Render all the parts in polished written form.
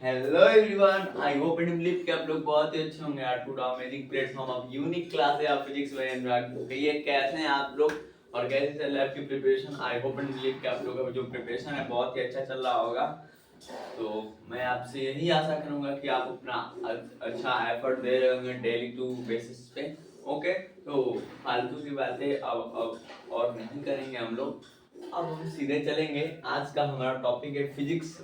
Hello everyone, I hope and believe कि आप लोग बहुत ही अच्छे होंगे। यार to amazing platform of unique class है फिजिक्स में अनुराग। कहिए कैसे हैं आप लोग और कैसे चल रहा है आपकी preparation. I hope and believe कि आप लोगों का जो प्रिपरेशन है बहुत ही अच्छा चल रहा होगा। तो मैं आपसे यही आशा करूंगा कि आप अपना अच्छा एफर्ट दे रहे होंगे डेली टू बेसिस पे। ओके, तो फालतू की बातें अब और नहीं करेंगे हम लोग। अब हम सीधे चलेंगे। आज का हमारा टॉपिक है फिजिक्स।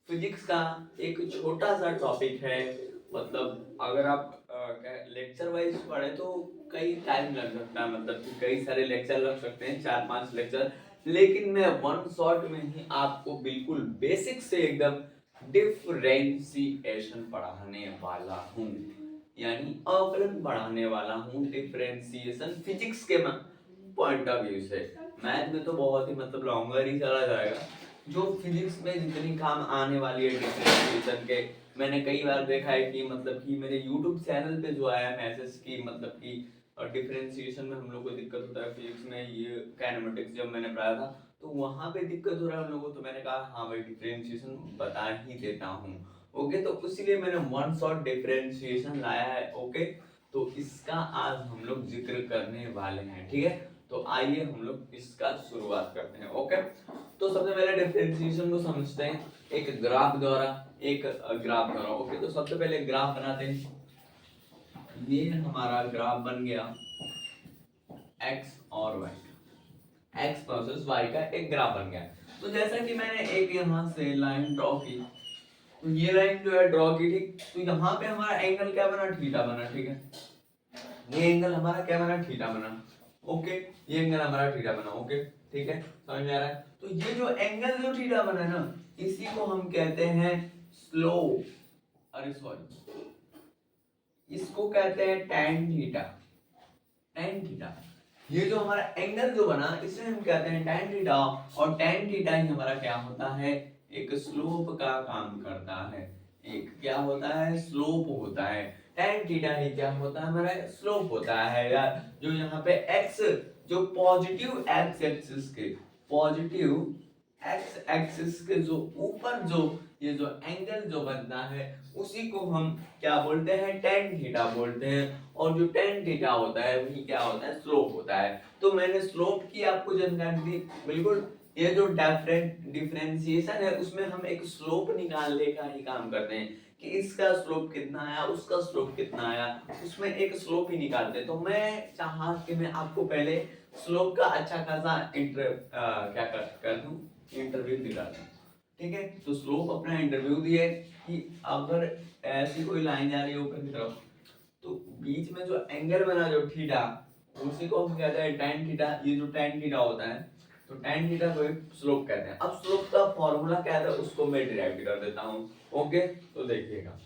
फिजिक्स का एक छोटा सा टॉपिक है। मतलब अगर आप लेक्चर वाइज पढ़े तो कई टाइम लग सकता है, मतलब कि कई सारे लेक्चर लग सकते हैं, 4-5 लेक्चर। लेकिन मैं वन शॉट में ही आपको बिल्कुल बेसिक से एकदम डिफरेंशिएशन पढ़ाने वाला हूँ, यानी अवकलन पढ़ाने वाला हूँ। डिफरेंशिएशन फिजिक्स के पॉइंट ऑफ व्यू से। मैथ में तो बहुत ही मतलब लॉन्गर ही चला जाएगा। जो फिजिक्स में जितनी काम आने वाली है डिफरेंशिएशन के, मैंने कई बार देखा है कि मतलब कि मेरे यूट्यूब चैनल पे जो आया मैसेज की मतलब कि डिफरेंशिएशन में हम लोग को दिक्कत होता है फिजिक्स में, ये काइनेमेटिक्स जब मैंने पढ़ा था तो वहां पे दिक्कत हो रहा है हम लोगों को। तो मैंने कहा हाँ भाई डिफरेंशिएशन बता ही देता हूँ। ओके, तो इसीलिए मैंने वन शॉट डिफरेंशिएशन लाया है। ओके, तो इसका आज हम लोग जिक्र करने वाले हैं, ठीक है। तो आइए हम लोग इसका शुरुआत करते हैं। ओके, तो सबसे पहले डिफरेंशिएशन को समझते हैं एक ग्राफ द्वारा। ओके, तो सबसे पहले ग्राफ बनाते हैं। ये हमारा ग्राफ बन गया x और y, x वर्सेस y का एक ग्राफ बन गया। तो जैसा कि मैंने एक यहाँ से लाइन ड्रॉ की, तो ये लाइन जो है ड्रॉ की, ठीक। तो यहाँ पे हमारा एंगल क्या बना, थीटा बना, ठीक है। ये एंगल हमारा क्या बना, थीटा बना। ओके, ये एंगल हमारा थीटा बना। ओके, ठीक है, समझ में आ रहा है। तो ये जो एंगल जो थीटा बना है ना, इसी को हम कहते हैं स्लोप। अरे सॉरी, इसको कहते हैं tan थीटा। tan थीटा, ये जो हमारा एंगल जो बना इसे हम कहते हैं tan थीटा। और tan थीटा ही हमारा क्या होता है, एक स्लोप का काम करता है। एक क्या होता है, स्लोप होता है। tan थीटा ही क्या होता है, हमारा स्लोप होता है यार। जो यहाँ पे x, जो पॉजिटिव एक्स एक्सिस के जो ऊपर जो ये जो एंगल जो बनता है उसी को हम क्या बोलते हैं, tan थीटा बोलते हैं। और जो tan थीटा होता है वही क्या होता है, स्लोप होता है। तो मैंने स्लोप की आपको जानकारी दी, बिल्कुल। ये जो डिफरेंशिएशन है उसमें हम एक स्लोप निकालने का ही काम करते हैं कि इसका स्लोप कितना आया, उसका स्लोप कितना आया, उसमें एक स्लोप ही निकालते हैं। तो मैं चाहा कि मैं आपको पहले स्लोप का अच्छा खासा कर दूं, इंटरव्यू दिला दूं, ठीक है। तो स्लोप अपना इंटरव्यू दिए कि अगर ऐसी कोई लाइन जा रही है ऊपर की तरफ, तो बीच में जो एंगल बना जो थीटा, उसी को हम कहते हैं tan थीटा। ये जो tan थीटा होता है, तो tan थीटा को एक स्लोप कहते हैं। अब स्लोप का फॉर्मूला क्या है उसको मैं डिराइव कर देता हूँ। ओके, तो देखिएगा,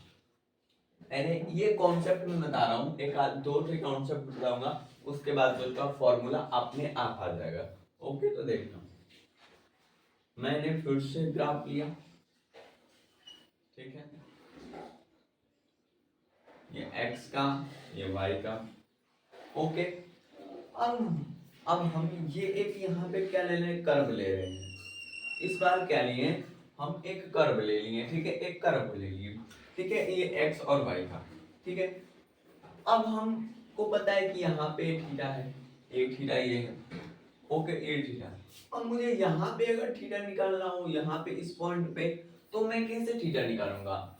मैंने ये कॉन्सेप्ट में बता रहा हूँ, एक आध दो तीन कॉन्सेप्ट बताऊंगा, उसके बाद जो उसका फॉर्मूला अपने आप आ जाएगा। ओके, तो देखना, मैंने फिर से ग्राफ लिया, ठीक है। ये x का, ये y का। ओके, अब हम ये एक यहाँ पे क्या ले रहे हैं, कर्व ले रहे हैं। इस बार क्या लिए, हम एक कर्व ले लिए, ठीक है, एक कर्व ले लिए, ठीक है, ये x और y का, ठीक है। अब हमको पता है कि यहाँ पे थीटा है, एक थीटा ये है। ओके, ये थीटा। अब मुझे यहाँ पे अगर थीटा निकालना हो, यहाँ पे इस पॉइंट पे, तो मैं कैसे थीटा निकालूंगा,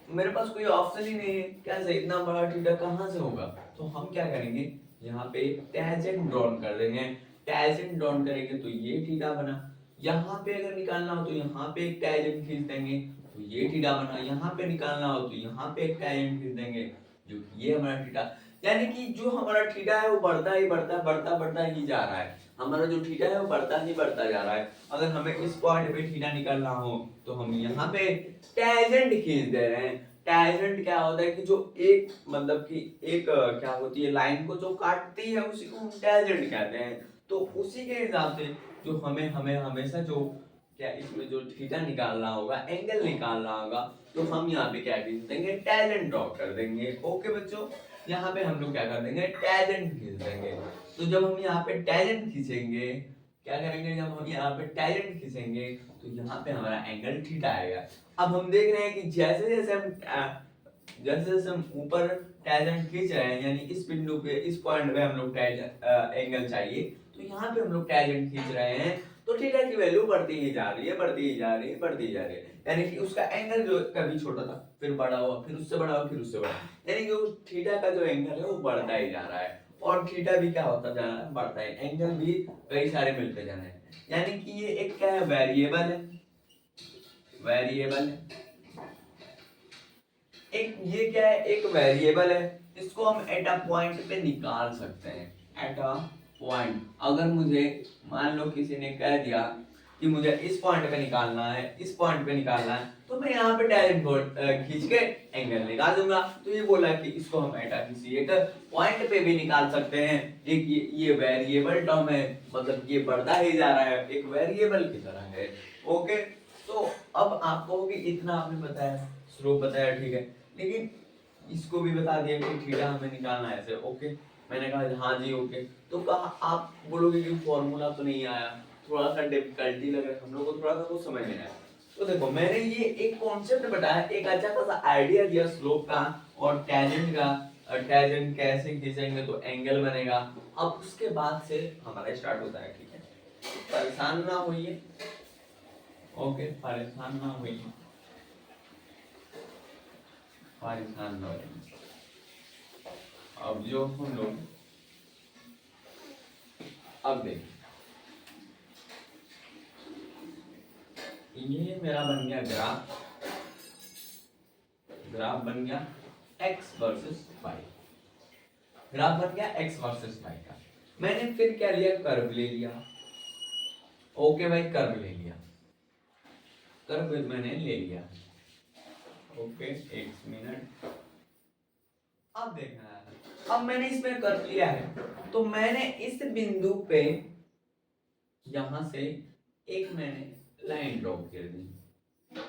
मेरे पास कोई ऑप्शन ही नहीं है। कैसे, इतना बड़ा थीटा कहाँ से होगा। तो हम क्या करेंगे, यहाँ पे टेंजेंट ड्रॉन कर देंगे। टेंजेंट ड्रॉन करेंगे तो ये थीटा बना। यहाँ पे अगर निकालना हो तो यहाँ पे एक टेंजेंट खींच देंगे, तो ये थीटा बना। यहाँ पे निकालना हो तो यहाँ पे एक टेंजेंट खींच देंगे, जो ये हमारा थीटा। यानी कि जो हमारा थीटा है वो बढ़ता ही बढ़ता ही जा रहा है। हमारा जो थीटा है वो बढ़ता ही बढ़ता जा रहा है। अगर हमें इस पॉइंट पे थीटा निकालना हो तो हम यहाँ पे टेंजेंट खींच दे रहे हैं। टेंजेंट क्या होता है कि जो एक मतलब कि एक क्या होती है, लाइन को जो काटती है उसी को हम टेंजेंट कहते हैं। तो उसी के हिसाब से जो हमें हमें हमेशा जो क्या इसमें जो थीटा निकालना होगा, एंगल निकालना होगा, तो हम यहाँ पे क्या खींच देंगे, टेंजेंट ड्रॉ कर देंगे। ओके बच्चों, यहाँ पे हम लोग क्या कर देंगे, टेंजेंट खींच देंगे। तो जब हम यहाँ पे टेंजेंट खींचेंगे क्या करेंगे, जब हम यहाँ पे टैंजेंट खींचेंगे तो यहाँ पे हमारा एंगल थीटा आएगा। अब हम देख रहे हैं कि जैसे जैसे हम ऊपर टैंजेंट खींच रहे हैं, यानी इस बिंदु पे, इस पॉइंट पे हम लोग एंगल चाहिए, तो यहाँ पे हम लोग टैंजेंट खींच रहे हैं, तो थीटा की वैल्यू बढ़ती ही जा रही है, बढ़ती ही जा रही है, बढ़ती ही जा रही है। यानी कि उसका एंगल जो कभी छोटा था, फिर बड़ा हुआ, फिर उससे बड़ा हुआ, फिर उससे बड़ा, यानी कि उस थीटा का जो एंगल है वो बढ़ता ही जा रहा है। और थीटा भी क्या होता जा रहा है, बढ़ता है, एंगल भी कई सारे मिलते जा रहे हैं। यानी कि ये एक क्या है, वेरिएबल है, वेरिएबल है। एक ये क्या है, एक वेरिएबल है, इसको हम एट अ पॉइंट पे निकाल सकते हैं। एट अ पॉइंट, अगर मुझे मान लो किसी ने कह दिया कि मुझे इस पॉइंट पे निकालना है, इस पॉइंट पे निकालना है, तो मैं यहाँ पे डायरेक्ट खींच के एंगल निकाल दूंगा। तो ये बोला कि इसको हम एट किसी एक पॉइंट पे भी निकाल सकते हैं। एक ये वेरिएबल टर्म है, मतलब ये बढ़ता ही जा रहा है, एक वेरिएबल की तरह है। ओके, तो अब आप कहोगे इतना आपने बताया, स्लोप बताया, ठीक है, लेकिन इसको भी बता दिया कि थीटा हमें निकालना है ऐसे। ओके, मैंने कहा हाँ जी ओके, तो कहा आप बोलोगे कि फॉर्मूला तो नहीं आया, थोड़ा सा डिफिकल्टी लग रहा है हम लोग को, थोड़ा सा कुछ समझ नहीं आया। तो देखो मैंने ये एक कॉन्सेप्ट बताया, एक अच्छा खासा आइडिया दिया स्लोप का और टैंजेंट का, टैंजेंट कैसे खींचेंगे तो एंगल बनेगा। अब उसके बाद से हमारा स्टार्ट होता है, ठीक है, परेशान ना होइए। ओके, परेशान ना होइए, परेशान ना होइए। अब जो हम लोग, अब देखिए, ये मेरा बन गया ग्राफ, ग्राफ बन गया x वर्सेस y, ग्राफ बन गया x वर्सेस y का। मैंने फिर क्या लिया, कर्व ले लिया। ओके भाई, कर्व ले लिया, कर्व मैंने ले लिया। ओके, एक मिनट, अब देखना है, अब मैंने इसमें कर्व लिया है, तो मैंने इस बिंदु पे यहां से एक मैंने लाइन ड्रॉ कर दी,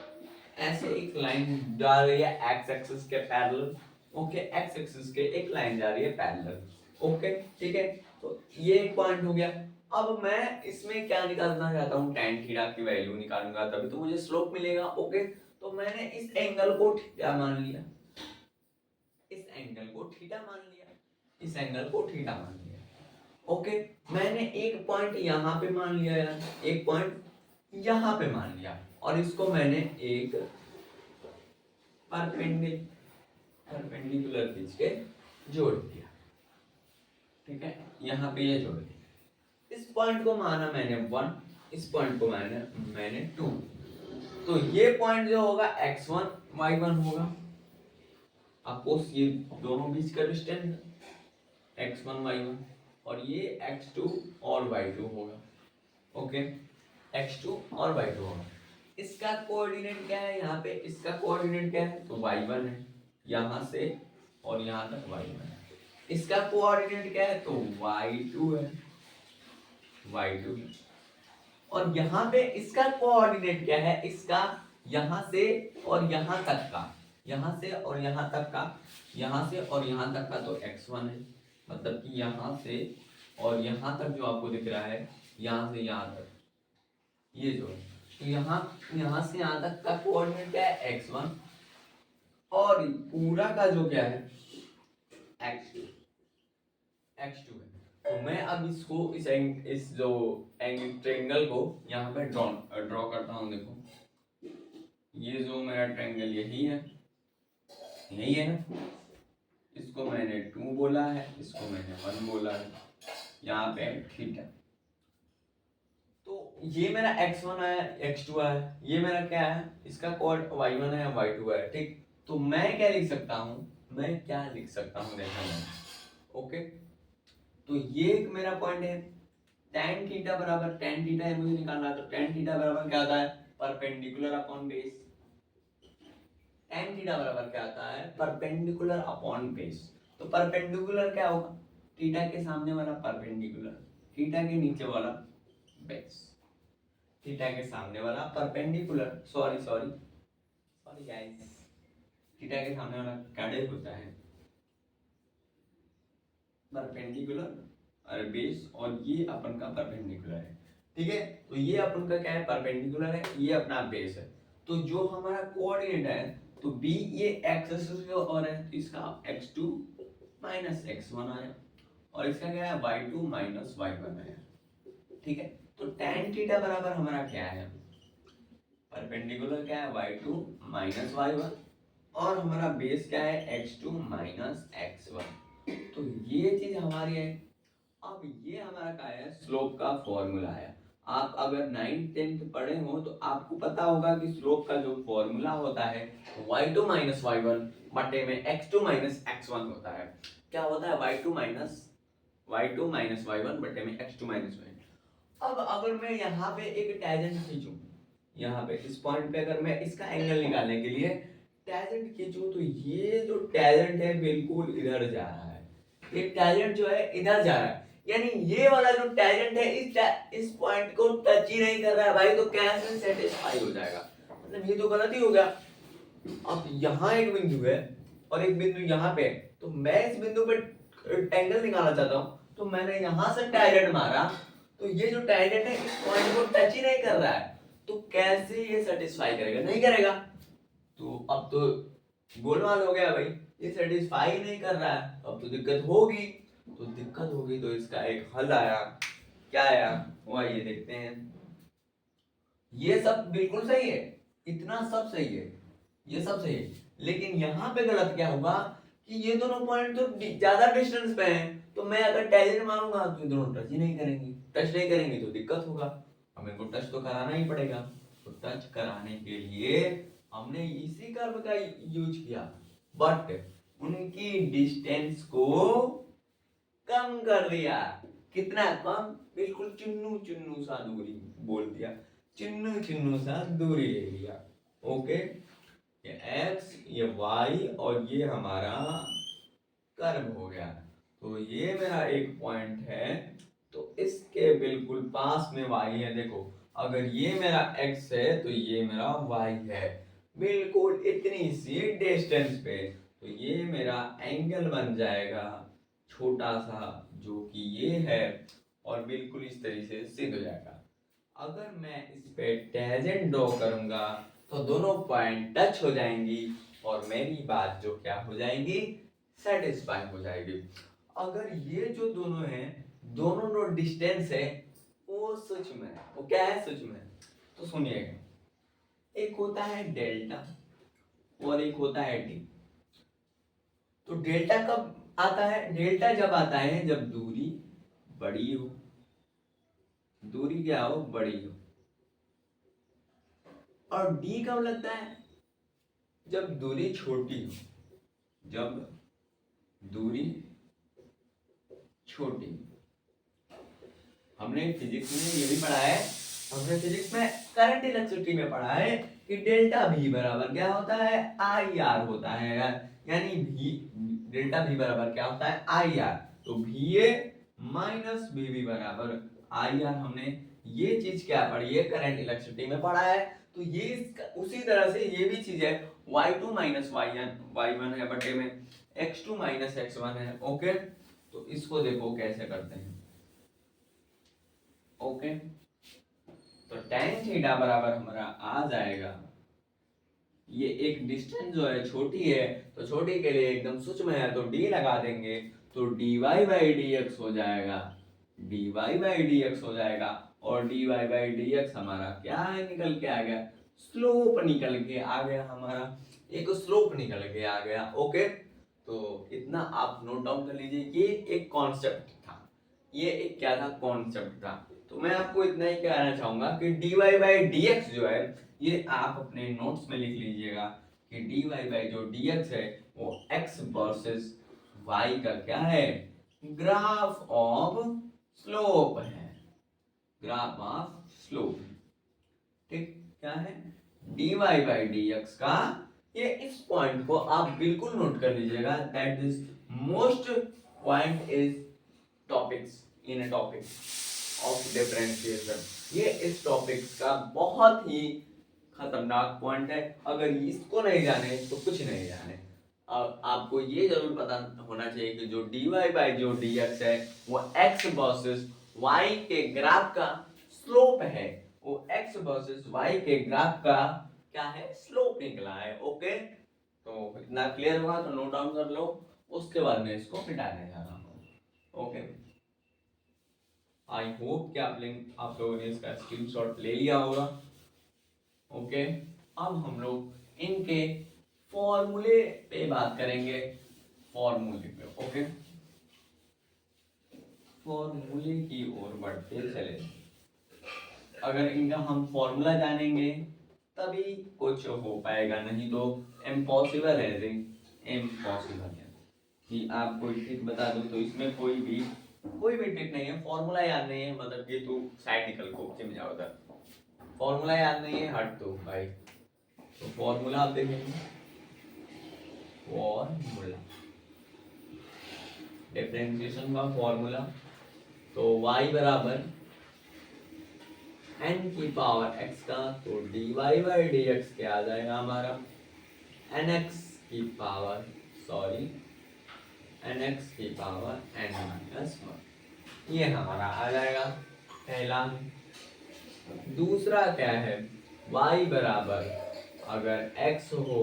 ऐसे एक लाइन जा रही है एक्स एक्सिस के पैरेलल। ओके, एक्स एक्सिस के एक लाइन जा रही है पैरेलल। ओके, ठीक है, तो ये एक पॉइंट हो गया। अब मैं इसमें क्या निकालना चाहता हूँ, tan थीटा की वैल्यू निकालूंगा, तभी तो मुझे स्लोप मिलेगा। ओके, तो मैंने इस एंगल को थीटा मान लिया, इस एंगल को थीटा मान लिया, इस एंगल को थीटा मान लिया। ओके, मैंने एक पॉइंट यहाँ पे मान लिया यार, एक पॉइंट यहाँ पे मान लिया, और इसको मैंने एक परपेंडिकुलर खींच के जोड़ दिया, ठीक है, यहाँ पे ये जोड़ दिया। इस पॉइंट को माना मैंने 1, इस पॉइंट को मैंने 2, तो ये पॉइंट जो होगा x1 y1 होगा। आपको ये दोनों बीच का डिस्टेंस x1 y1, और ये x2 और y2 होगा। ओके, x2 और y2 होगा। इसका कोऑर्डिनेट क्या है, यहाँ पे इसका कोऑर्डिनेट क्या है, तो y1 है, यहाँ से और यहाँ तक y1 है। इसका कोऑर्डिनेट क्या है, तो y2 है, y2 है। और यहाँ पे इसका कोऑर्डिनेट क्या है, इसका यहाँ से और यहाँ तक का, यहाँ से और यहाँ तक का, यहाँ से और यहाँ तक का तो x1 है, मतलब कि यहाँ से और यहाँ तक जो आपको दिख रहा है, यहाँ से यहाँ तक, ये जो है, तो यहाँ से यहाँ तक का कोऑर्डिनेट क्या है, x1, और पूरा का जो क्या है, x2 है। तो मैं अब इसको इस जो ट्रायंगल को यहाँ पे ड्रॉ करता हूँ। देखो, ये जो मेरा ट्रायंगल यही है, यही है ना, इसको मैंने 2 बोला है, इसको मैंने 1 बोला है, यहाँ पे थीटा। तो ये मेरा x1 है, x2 है, ये मेरा क्या है, इसका कोड y1 है, y2 है, ठीक। तो मैं क्या लिख सकता हूँ, मैं क्या लिख सकता हूँ, देखो। ओके, तो ये एक मेरा पॉइंट है, tan थीटा बराबर, tan थीटा है मुझे निकालना है, तो tan थीटा बराबर क्या आता है, perpendicular upon base. tan theta बराबर क्या आता है, परपेंडिकुलर अपॉन बेस। तो परपेंडिकुलर क्या होगा, थीटा के सामने वाला परपेंडिकुलर, थीटा के नीचे वाला बेस, थीटा के सामने वाला परपेंडिकुलर, सॉरी गाइस, थीटा के सामने वाला क्या होता है, परपेंडिकुलर और बेस, और ये अपन का परपेंडिकुलर है। ठीक है। तो ये अपन का क्या है, परपेंडिकुलर है, ये अपना बेस है। तो जो हमारा कोऑर्डिनेट है, तो बी ये एक्स एक्सिस और है, तो इसका x2 माइनस x1 आया, और इसका क्या है y2 माइनस y1 आया। ठीक है। तो tan थीटा बराबर हमारा क्या है, परपेंडिकुलर क्या है y2 माइनस y1, और हमारा बेस क्या है x2 माइनस x1। तो ये चीज हमारी है। अब ये हमारा क्या है, स्लोप का फॉर्मूला है। आप अगर 9th 10th पढ़े हो तो आपको पता होगा कि स्लोप का जो फॉर्मूला होता है y2 माइनस y1 बटे में x2 माइनस x1 होता है। क्या होता है, y2 माइनस y1 बटे में x2 माइनस y1। अब अगर मैं यहाँ पे एक टेंजेंट खींचूं, यहाँ पे इस पॉइंट पे अगर मैं इसका एंगल निकालने के लिए टेंजेंट खींचूं, तो ये जो टेंजेंट है बिल्कुल इधर जा रहा है, ये टेंजेंट जो है इधर जा रहा है, यानी ये वाला जो टेंजेंट है इस पॉइंट को टच ही नहीं कर रहा है भाई, तो कैसे सेटिस्फाई हो जाएगा, मतलब ये तो गलत ही हो गया। अब यहाँ एक बिंदु है और एक बिंदु यहाँ पे है, तो मैं इस बिंदु पे एंगल निकालना चाहता हूँ, तो मैंने यहाँ से टेंजेंट मारा, तो ये जो टेंजेंट है इस पॉइंट को टच ही नहीं कर रहा है, तो कैसे ये सेटिस्फाई करेगा, नहीं करेगा। तो अब तो गोलमाल हो गया भाई, ये सेटिस्फाई नहीं कर रहा है, अब तो दिक्कत होगी। तो दिक्कत होगी तो इसका एक हल आया, क्या आया वो आइए देखते हैं। ये सब बिल्कुल सही है, इतना सब सही है, ये सब सही है, लेकिन यहाँ पे गलत क्या होगा कि ये दोनों पॉइंट तो ज्यादा डिस्टेंस पे हैं, तो मैं अगर टेंजेंट मारूंगा तो ये दोनों टच ही नहीं करेंगे, टच नहीं करेंगे तो दिक्कत होगा, हमें को टच तो कराना ही पड़ेगा। तो टच कराने के लिए हमने इसी कर्व का यूज किया, बट उनकी डिस्टेंस को कम कर दिया। कितना कम, बिल्कुल चुन्नू चुन्नू सा दूरी बोल दिया, चुन्नू चुन्नू सा दूरी ले लिया। ओके, ये x ये y और ये हमारा कर्व हो गया। तो ये मेरा एक पॉइंट है, तो इसके बिल्कुल पास में y है। देखो अगर ये मेरा x है तो ये मेरा y है, बिल्कुल इतनी सी डिस्टेंस पे। तो ये मेरा एंगल बन जाएगा छोटा सा, जो कि ये है, और बिल्कुल इस तरीके से सिद्ध हो जाएगा। अगर मैं इस पे टेंजेंट ड्रॉ करूंगा तो दोनों पॉइंट टच हो जाएंगी और मेरी बात जो क्या हो जाएगी, सेटिस्फाई हो जाएगी। अगर ये जो दोनों हैं, दोनों जो डिस्टेंस है वो सूक्ष्म है, वो क्या है, सूक्ष्म है। तो सुनिएगा, एक होता है डेल्टा और एक होता है डी। तो डेल्टा कब आता है, डेल्टा जब आता है जब दूरी बड़ी हो, दूरी क्या हो, बड़ी हो। और डी कब लगता है, जब दूरी छोटी हो, जब दूरी छोटी। हमने फिजिक्स में ये भी पढ़ा है, हमने फिजिक्स में करंट इलेक्ट्रिसिटी में पढ़ा है कि डेल्टा भी बराबर क्या होता है, आई आर होता है, यानी भी डेल्टा भी बराबर क्या होता है, आई आर। तो भी ए माइनस बी भी बराबर आई आर। हमने ये चीज क्या पढ़ी है, करंट इलेक्ट्रिसिटी में पढ़ा है। तो ये उसी तरह से ये भी चीज है, y2 माइनस y1 है बटे में x2 माइनस x1 है। ओके, तो इसको देखो कैसे करते हैं। ओके, तो tan थीटा बराबर हमारा आ जाएगा, ये एक डिस्टेंस जो है छोटी है, तो छोटी के लिए एकदम सूक्ष्म है तो d लगा देंगे, तो dy बाई dx हो जाएगा, dy बाई dx हो जाएगा, और dy बाई dx हमारा क्या है, निकल के आ गया, स्लोप निकल के आ गया, हमारा एक स्लोप निकल के आ गया। ओके, तो इतना आप नोट डाउन कर लीजिए, ये एक कॉन्सेप्ट था, ये एक क्या था, कॉन्सेप्ट था। तो मैं आपको इतना ही कहना चाहूंगा कि dy बाई dx जो है, ये आप अपने नोट्स में लिख लीजिएगा कि dy बाई जो dx है वो x वर्सेस y का क्या है, ग्राफ ऑफ स्लोप है, ग्राफ ऑफ स्लोप। ठीक, क्या है, dy बाई dx का, ये इस पॉइंट को आप बिल्कुल नोट कर लीजिएगा, that this most point is topics in a topic of differentiation. ये इस टॉपिक का बहुत ही खतरनाक पॉइंट है, अगर इसको नहीं जाने तो कुछ नहीं जाने। अब आपको ये जरूर पता होना चाहिए कि जो dy बाई जो dx है वो x वर्सेस y के ग्राफ का स्लोप है, वो x वर्सेस y के ग्राफ का क्या है, स्लोप निकला है। ओके, तो इतना क्लियर होगा तो नोट डाउन कर लो, उसके बाद में इसको मिटाने जा रहा हूँ। ओके, आई होप कि आप लोगों ने इसका स्क्रीनशॉट ले लिया होगा। ओके, अब हम लोग इनके फॉर्मूले पे बात करेंगे, फॉर्मूले पे। ओके, फॉर्मूले की ओर बढ़ते चले। अगर इनका हम फॉर्मूला जानेंगे तभी कुछ हो पाएगा, नहीं तो इम्पॉसिबल है जी, इम्पॉसिबल है कि आप कोई ट्रिक बता दो तो इसमें कोई भी ट्रिक नहीं है। फॉर्मूला याद नहीं है मतलब कि तू साइड निकल को में जाओ उधर, फॉर्मूला याद नहीं है हट तो भाई। तो फॉर्मूला आप देखेंगे, फॉर्मूला डिफरेंशिएशन का फॉर्मूला, तो y बराबर n की पावर x का, तो dy बाई dx क्या आ जाएगा हमारा, nx की पावर nx की पावर n माइनस 1, ये हमारा आ जाएगा पहला। दूसरा क्या है, y बराबर अगर x हो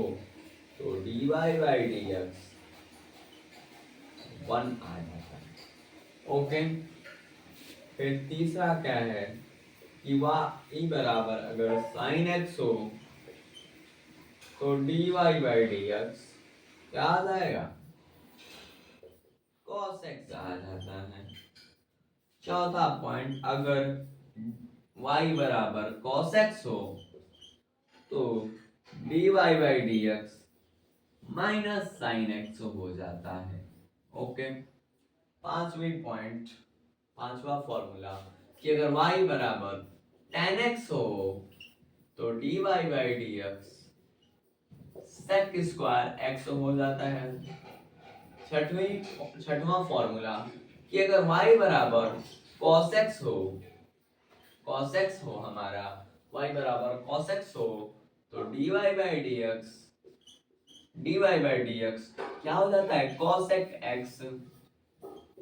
तो dy बाई dx 1 आ जाता है। ओके, फिर तीसरा क्या है कि y बराबर अगर sin x हो तो dy बाई dx क्या आ जाएगा, cos x आ जाता है। चौथा पॉइंट, अगर y बराबर cos x हो तो dy by dx minus sin x हो जाता है। ओके, पांचवा फॉर्मूला कि अगर y बराबर tan x हो तो dy by dx sec square x हो जाता है। छठवां फॉर्मूला कि अगर y बराबर cos x हो हमारा, y बराबर cos x हो तो dy बाई dx क्या हो जाता है, cosec x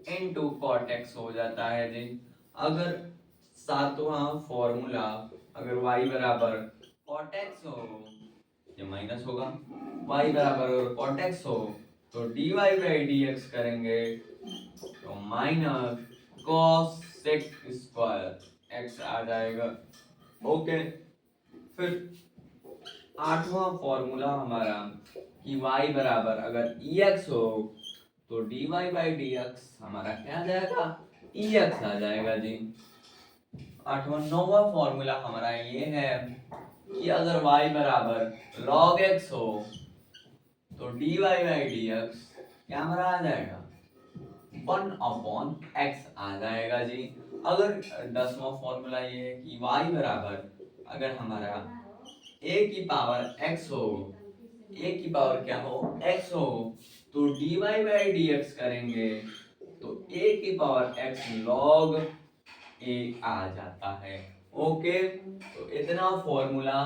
into cot x हो जाता है जी। अगर सातवां फॉर्मूला, अगर y बराबर cot x हो, ये माइनस होगा, y बराबर cot x हो तो dy बाई dx करेंगे तो माइनस cosec स्क्वायर x आ जाएगा। ओके, फिर आठवां फॉर्मूला हमारा कि y बराबर अगर ex हो तो dy बाई dx हमारा क्या आ जाएगा, ex आ जाएगा जी। नौवां फॉर्मूला हमारा ये है कि अगर y बराबर log x हो तो dy बाई dx क्या हमारा आ जाएगा, 1/x आ जाएगा जी। अगर 10वां फॉर्मूला ये है कि y बराबर अगर हमारा a की पावर x हो, a की पावर क्या हो, x हो तो dy बाई dx करेंगे तो a की पावर x log a आ जाता है। ओके, तो इतना फॉर्मूला,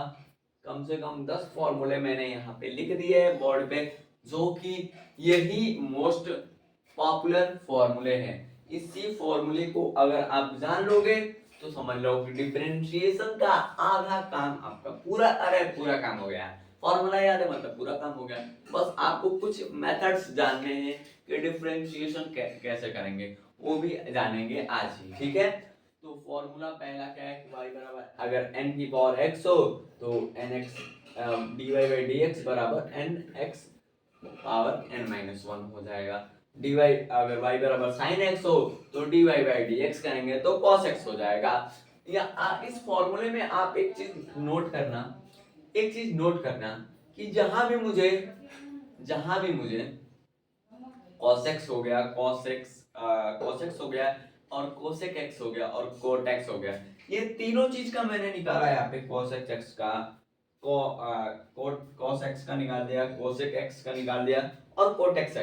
कम से कम 10 फॉर्मूले मैंने यहाँ पे लिख दिए है बोर्ड पे, जो कि यही मोस्ट पॉपुलर फॉर्मूले हैं। इसी फॉर्मूले को अगर आप जान लोगे तो समझ लो कि डिफरेंशिएशन का आधा काम आपका पूरा काम हो गया। फॉर्मूला याद है मतलब पूरा काम हो गया। बस आपको कुछ मेथड्स जानने हैं कि डिफरेंशिएशन कैसे करेंगे, वो भी जानेंगे आज ही, ठीक है। तो फॉर्मूला पहला क्या है, y बराबर अगर n की पावर x हो तो nx dy बाई dx बराबर nx पावर n माइनस 1 हो जाएगा। dy अगर y बराबर sin x हो तो dy बाई dx करेंगे तो cos x हो जाएगा। या इस फॉर्मूले में आप एक चीज नोट करना कि जहां भी मुझे cos x हो गया, cos x हो गया और cosec x हो गया और cot x हो गया, ये तीनों चीज का मैंने निकाला यहाँ पे, cosec x का cos x का निकाल दिया, cosec x का निकाल दिया और cot x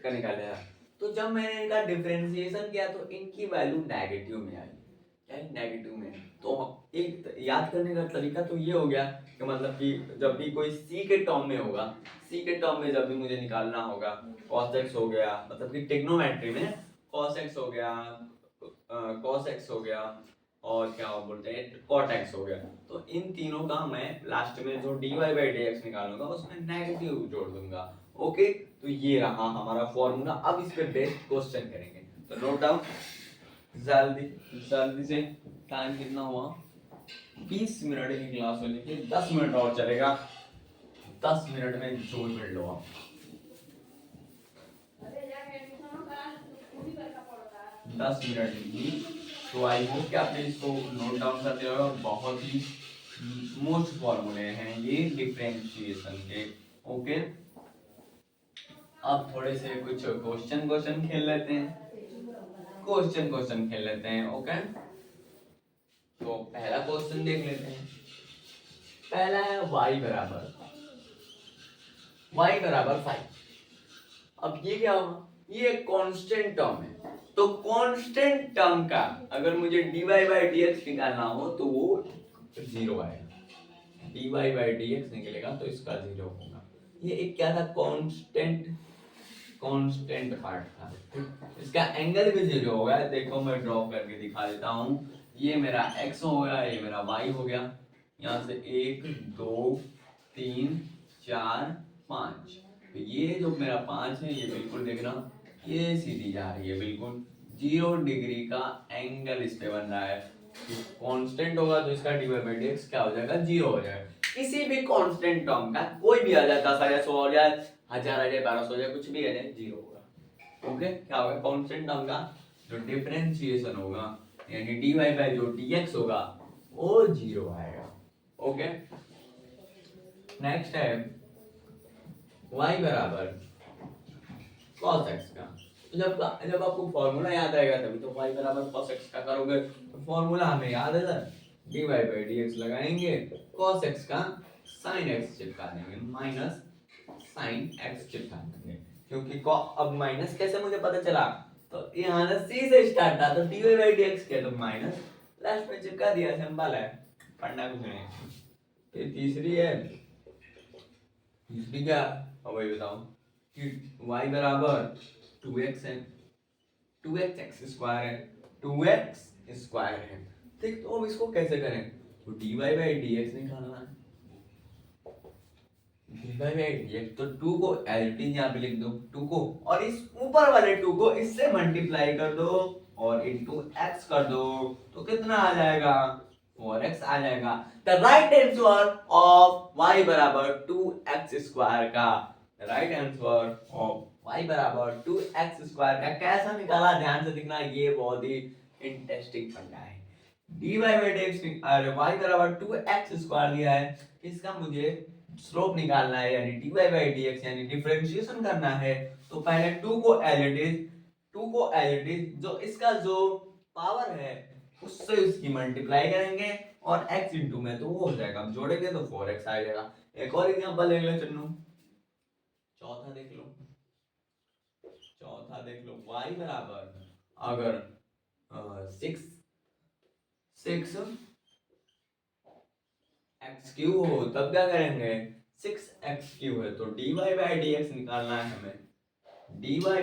का निकाल दिया। तो जब मैंने इनका डिफरेंशिएशन किया तो इनकी वैल्यू नेगेटिव में आई, क्या नेगेटिव में। तो एक याद करने का तरीका तो ये हो गया कि मतलब कि जब भी कोई c के टर्म में होगा, c के टर्म में जब भी मुझे निकालना होगा, cos x हो गया मतलब कि ट्रिग्नोमेट्री में cos x हो गया, cos x हो गया, और क्या बोलते हैं cot x हो गया। तो इन तीनों का मैं लास्ट में जो dy by dx निकालूंगा उसमें नेगेटिव जोड़ दूंगा। ओके, तो ये रहा हमारा फॉर्मूला। अब इस पे बेस्ड क्वेश्चन करेंगे, तो नोट डाउन जल्दी जल्दी से। टाइम कितना हुआ? 20 मिनट की क्लास होने की 10 मिनट और चलेगा। 10 मिनट में जोड़ कर लो आप। 10 मिनट की। तो आई होप कि आपने इसको नोट डाउन कर लिया होगा। बहुत ही मोस्ट फॉर्मूले हैं ये डिफरेंशिएशन के। ओके, अब थोड़े से कुछ क्वेश्चन खेल लेते हैं। क्वेश्चन खेल लेते हैं। ओके, तो पहला क्वेश्चन देख लेते हैं। पहला है y बराबर 5। अब ये क्या होगा? ये कांस्टेंट टर्म है, तो कांस्टेंट टर्म का अगर मुझे dy by dx निकालना हो तो वो 0 आएगा। dy by dx निकलेगा तो इसका 0 होगा। ये एक क्या था? कांस्टेंट पार्ट था। इसका एंगल भी 0 होगा। देखो मैं ड्रॉ करके दिखा देता हूँ। ये मेरा x हो गया, ये मेरा y हो गया। यहाँ से 1 2 3 4 5। तो ये जो मेरा 5 है, ये बिल्कुल देखना, ये सीधी जा रही है बिल्कुल। 0 डिग्री का एंगल इस पे बन रहा है। कांस्टेंट होगा तो इसका dy by dx क्या हो जाएगा? 0 हो जाएगा। किसी भी कांस्टेंट टर्म का कोई भी आ जाए, 10 आ जाए, 100 हो जाए, 1000 आ जाए, 1200 हो जाए, कुछ भी आ जाए, 0 होगा। ओके, क्या होगा? कांस्टेंट टर्म का जो डिफरेंशिएशन होगा यानी dy by जो dx होगा वो 0 आएगा। ओके, नेक्स्ट है y बराबर cos x का। तो जब आपको फॉर्मूला याद आएगा तभी तो y बराबर cos x का करोगे। तो फॉर्मूला हमें याद है सर, dy by dx लगाएंगे, cos x का sin x चिपका देंगे, माइनस sin x चिपका देंगे। क्योंकि अब माइनस कैसे मुझे पता चला? तो यहाँ से c से स्टार्ट था, तो dy by dx किया तो माइनस लास्ट में चिपका दिया। सिंपल है, पढ़ना कुछ नहीं। फिर तीसरी है, तीसरी क्या? अब वही बताओ कि y बराबर 2x है, 2x x स्क्वायर है, 2x स्क्वायर है। ठीक, तो अब इसको कैसे करें? तो dy by dx निकालना है। dy by dx तो 2 को एज इट इज यहाँ पे लिख दो, 2 को, और इस ऊपर वाले 2 को इससे मल्टीप्लाई कर दो और इनटू x कर दो। तो कितना आ जाएगा? 4x आ जाएगा। The right answer of y बराबर 2x स्क्वायर का, राइट आंसर ऑफ y बराबर 2x स्क्वायर का कैसा निकाला? ध्यान से दिखना, ये बहुत ही इंटरेस्टिंग फंडा है। dy by dx y बराबर 2x स्क्वायर दिया है, इसका मुझे स्लोप निकालना है यानी dy by dx यानी डिफरेंशिएशन करना है। तो पहले 2 को एज इट इज जो इसका जो पावर है उससे उसकी मल्टीप्लाई करेंगे और x इंटू में तो वो हो जाएगा, अब जोड़ेंगे तो 4x आ जाएगा। एक और एग्जांपल देख लो चन्नू, चौथा देख लो, y बराबर अगर 6 एक्स क्यू हो तब क्या करेंगे? 6x क्यू है तो dy by dx निकालना है हमें। dy by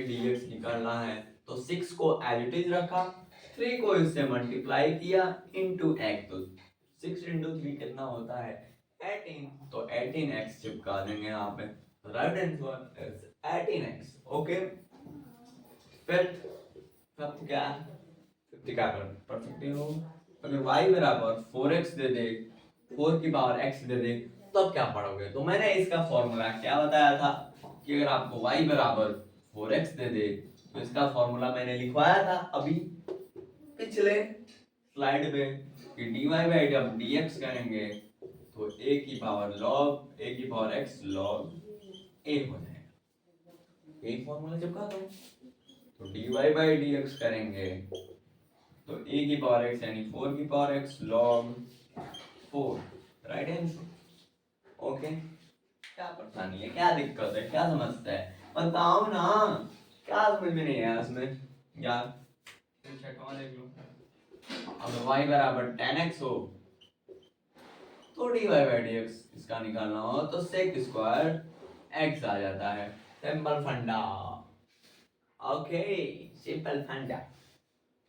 dx निकालना है तो 6 को एज इट इज रखा, 3 को इससे मल्टीप्लाई किया इनटू x, तो 6 इंटू 3 कितना होता है? 18। तो 18x चिपका देंगे यहाँ पे, right answer is 18x। Okay, fifth क्या? फिफ्थ क्या परफेक्ट हो? अगर y बराबर 4x दे दे, 4 की पावर x दे दे, तब क्या पढ़ोगे? तो मैंने इसका फॉर्मूला क्या बताया था कि अगर आपको y बराबर 4x दे दे तो इसका फॉर्मूला मैंने लिखवाया था अभी पिछले स्लाइड में कि dy by जब dx करेंगे तो a की पावर log a की पावर x log a हो जाएगा। एक फॉर्मूला चिपका दो, तो dy by dx करेंगे तो a की पावर x यानी 4 की power x log 4, right answer. Okay, क्या परेशानी है, क्या दिक्कत है, क्या समस्या है, बताओ ना, क्या समझ में नहीं आया इसमें यार? छठवां देख लो, अगर y बराबर 10x हो तो dy by dx इसका निकालना हो तो sec स्क्वायर x आ जाता है। सिंपल फंडा। ओके, सिंपल फंडा।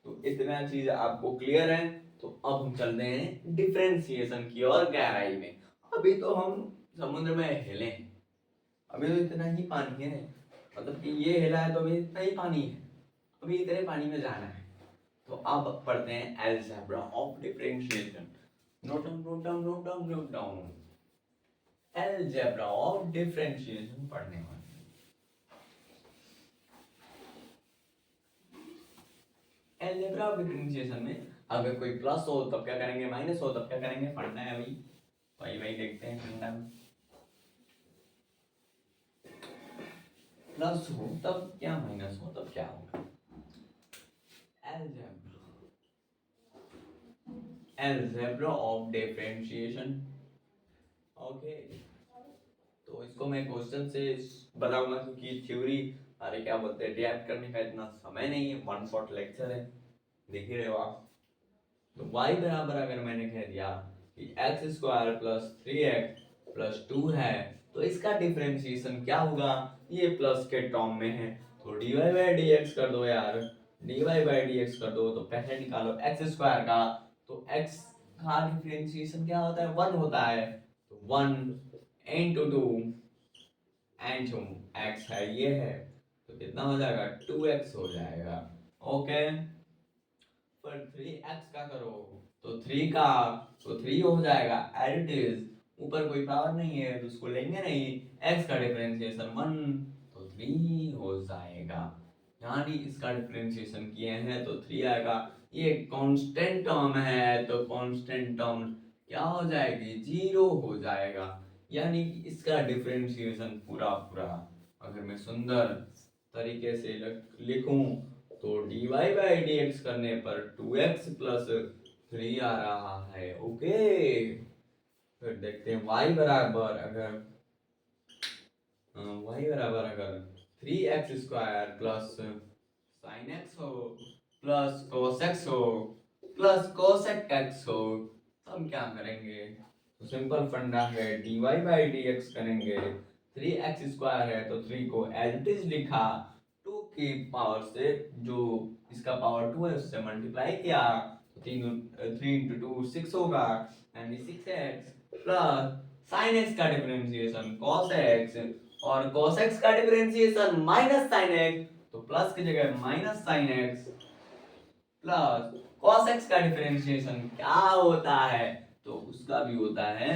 तो इतना चीज आपको क्लियर है। तो अब हम चलते हैं डिफरेंशिएशन की और गहराई में। अभी तो हम समुद्र में हिले हैं, अभी तो इतना ही पानी है, मतलब कि ये हिला है तो अभी इतना ही पानी है, अभी इतने पानी में जाना है। तो अब पढ़ते हैं algebra of differentiation. Note down note down note down note down. Algebra of differentiation पढ़ने वाले। अलजेब्रा ऑफ डिफरेंशिएशन में अगर कोई प्लस हो तब क्या करेंगे, माइनस हो तब क्या करेंगे, पढ़ना है अभी, वही वही देखते हैं फंडा में। प्लस हो तब क्या, माइनस हो तब क्या होगा। Algebra of differentiation. ओके, तो इसको मैं क्वेश्चन से बताऊंगा क्योंकि थ्योरी, अरे क्या बोलते हैं, रिएक्ट करने का इतना समय नहीं है, वन शॉट लेक्चर है, देख ही रहे हो आप। तो y बराबर अगर मैंने कह दिया कि x square plus three x plus two है, तो इसका डिफरेंशिएशन क्या होगा, ये प्लस के टर्म में है, तो dy बाई डी एक्स कर दो यार, dy बाई डी एक्स कर दो, तो पहले निकालो एक्स स्क्वायर का, तो x का डिफरेंशिएशन क्या होता है, वन होता है, तो one into two and two X है ये है, तो कितना हो जाएगा, टू एक्स हो जाएगा। ओके, पर 3x का करो तो 3 का, तो 3 हो जाएगा एज इट इज, ऊपर कोई पावर नहीं है तो उसको लेंगे नहीं, x का डिफरेंशिएशन 1, तो 3 हो जाएगा। यानी इसका डिफरेंशिएशन किए हैं तो 3 आएगा। ये कांस्टेंट टर्म है तो कांस्टेंट टर्म क्या हो जाएगी, जीरो हो जाएगा। यानी कि इसका डिफरेंशिएशन पूरा पूरा अगर मैं सुंदर तरीके से लिखूं तो dy बाई डी एक्स करने पर 2x प्लस थ्री आ रहा है। ओके, फिर देखते हैं y बराबर अगर three x square plus sine x हो प्लस कोस एक्स हो प्लस कोसेक एक्स हो, तो हम क्या करेंगे, तो सिंपल फंडा है, dy बाई डी एक्स करेंगे, थ्री एक्स स्क्वायर है तो थ्री को एज इट इज लिखा, टू की पावर से जो इसका पावर टू है उससे मल्टीप्लाई किया, तो थ्री इंटू टू सिक्स होगा, यानी six x plus sine x का डिफरेंशिएशन कॉस एक्स और cos x का डिफरेंशिएशन माइनस साइन एक्स, तो प्लस की जगह minus sine x plus cos x का डिफरेंशिएशन क्या होता है, तो उसका भी होता है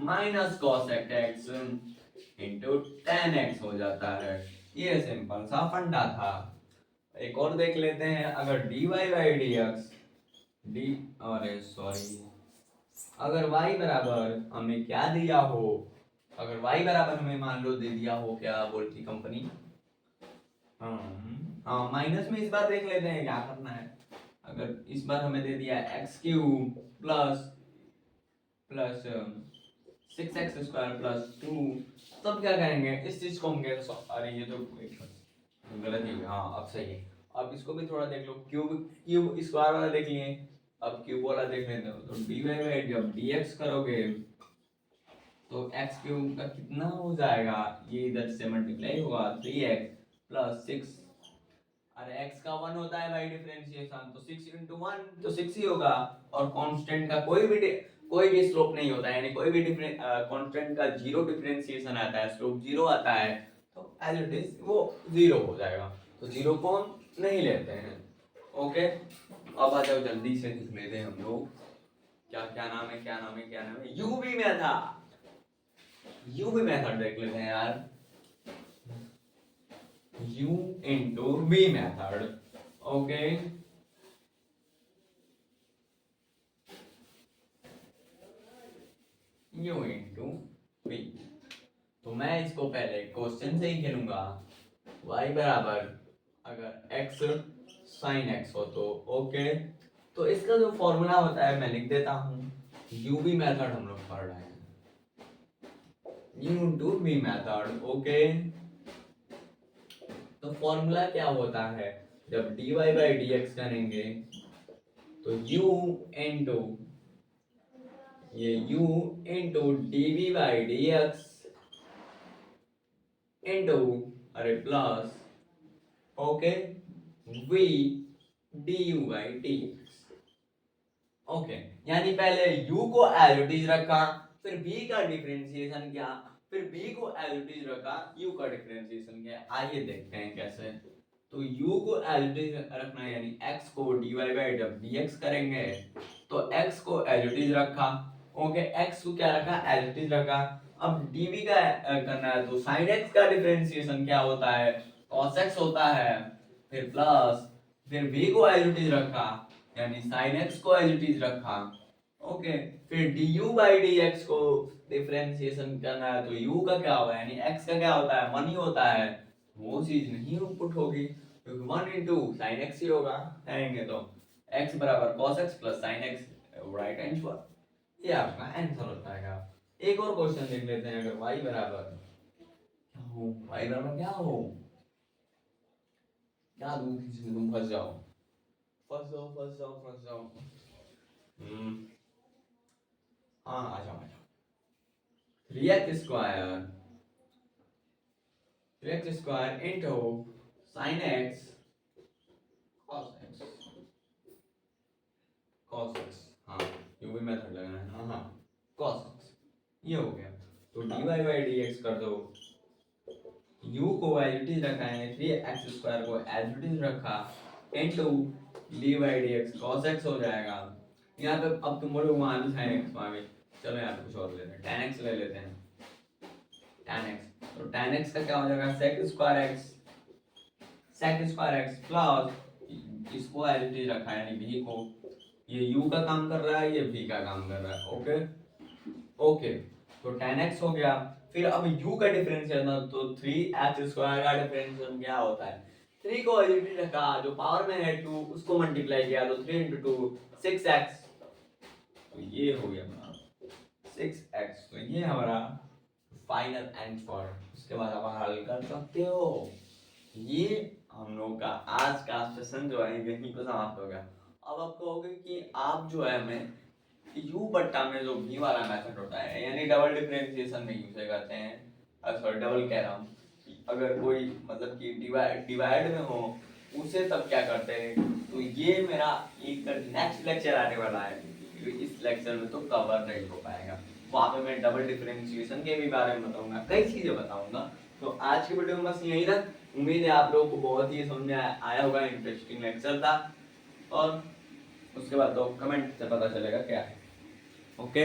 minus cos x into ten x हो जाता है। ये सिंपल सा फंडा था। एक और देख लेते हैं, अगर dy by d x D, अरे सॉरी, अगर y बराबर हमें क्या दिया हो, अगर y बराबर हमें मान लो दे दिया हो, क्या बोलती कंपनी, हाँ माइनस में इस बार देख लेते हैं क्या करना है। अगर इस बार हमें दे दिया x cube plus plus six x square plus two, तब क्या करेंगे, इस चीज को हम कहते, अरे ये तो गलत ही, हाँ अब सही है। अब इसको भी थोड़ा देख लो, क्यूब क्यूब स्क्वायर वाला देख लिए, अब क्यूब वाला देख लेते हो, तो डी वाई बाई जब डी एक्स करोगे तो एक्स क्यूब का कितना हो जाएगा, ये इधर से मल्टीप्लाई होगा, थ्री एक्स प्लस सिक्स, अरे x का 1 होता है भाई डिफरेंशिएशन, तो 6 इंटू वन तो 6 ही होगा, और कांस्टेंट का कोई भी स्लोप नहीं होता है, यानी कोई भी कांस्टेंट का जीरो डिफरेंशिएशन आता है, स्लोप जीरो आता है, तो एज इट इज वो जीरो हो जाएगा, तो जीरो को हम नहीं लेते हैं। ओके, अब आ जाओ जल्दी से लिख लेते हैं हम लोग, क्या क्या नाम है, क्या नाम है, क्या नाम है, यूवी मेथड, यूवी मेथड देख लेते हैं यार, u into v method. Okay, u into v, तो मैं इसको पहले क्वेश्चन से ही खेलूंगा, y बराबर अगर x sin x हो तो ओके, तो इसका जो फॉर्मूला होता है मैं लिख देता हूँ, uv मेथड हम लोग पढ़ रहे हैं, u into v method. Okay, तो फॉर्मूला क्या होता है, जब dy बाई डी एक्स करेंगे तो u इंटू ये u into d v by d x into, अरे plus, okay, v du/dx। Okay, यानी पहले u को एज इट इज रखा, फिर v का डिफरेंशिएशन किया, फिर v को एज इट इज रखा, u का डिफरेंशिएशन किया। आइए देखते हैं कैसे। तो u को एज इट इज रखना है, यानी x को dy/जब dx करेंगे तो x को एज इट इज रखा। ओके, x को क्या रखा, एज इट इज रखा। अब dv का करना है, तो sin x का डिफरेंशिएशन क्या होता है, cos x होता है। फिर प्लस, फिर v को एज इट इज रखा, यानी sin x को एज इट इज रखा। ओके, फिर du/dx को डिफरेंशिएशन करना है, तो u का क्या होगा, यानी x का क्या होता है, 1 ही होता है, वो चीज नहीं इनपुट होगी, क्योंकि 1 into sin x ही होगा। कहेंगे तो x बराबर cos x plus sin x, right answer. ये आपका आंसर हो जाएगा। एक और क्वेश्चन देख लेते हैं। अगर y बराबर क्या हो, y बराबर क्या हो, क्या दूं जिसमें तुम फंस जाओ, फंस जाओ फंस जाओ फंस जाओ। हाँ, आ जाओ आ जाओ। 3x into sin x cos x, हाँ ये भी मेथड लगाना है। हाँ हाँ, cos x ये हो गया। तो dy/dx कर दो, u को एज इट इज रखा है, 3x² को एज इट इज रखा, इनटू dy/dx cos x हो जाएगा। यहाँ पे अब तुम बोलोगे वहां भी sin x, वहां भी, चलो यहाँ पे कुछ और लेते हैं, tan x ले लेते हैं। tan x, तो tan x का क्या हो जाएगा, sec² x प्लस इसको एज इट इज रखा है, यानी v को, ये u का काम कर रहा है, ये v का काम कर रहा है। ओके ओके, तो tan x हो गया। फिर अब u का डिफरेंशिएशन, तो 3x² का डिफरेंशिएशन क्या होता है, 3 को एज इट इज रखा, जो पावर में है 2 उसको मल्टीप्लाई किया, तो 3 into 2 6x, तो ये हो गया हमारा 6x। तो ये हमारा फाइनल आंसर। उसके बाद आप हल कर सकते हो। ये हम लोग का आज का सेशन जो है यहीं पर समाप्त हो गया। अब आप कहोगे कि आप जो है हमें यू बट्टा में जो भी वाला मेथड होता है, यानी डबल डिफरेंशिएशन में यूज करते हैं, सॉरी डबल कह रहा हूँ, अगर कोई मतलब कि डिवाइड में हो उसे तब क्या करते हैं, तो ये मेरा एक नेक्स्ट लेक्चर आने वाला है, इस लेक्चर में तो कवर नहीं हो पाएगा। वहाँ पे मैं डबल डिफरेंशिएशन के भी बारे में बताऊंगा, कई चीजें बताऊंगा। तो आज की वीडियो में बस यही तक। उम्मीद है आप लोगों को बहुत ही समझ में आया होगा, इंटरेस्टिंग लेक्चर था, और उसके बाद तो कमेंट से पता चलेगा क्या है। ओके।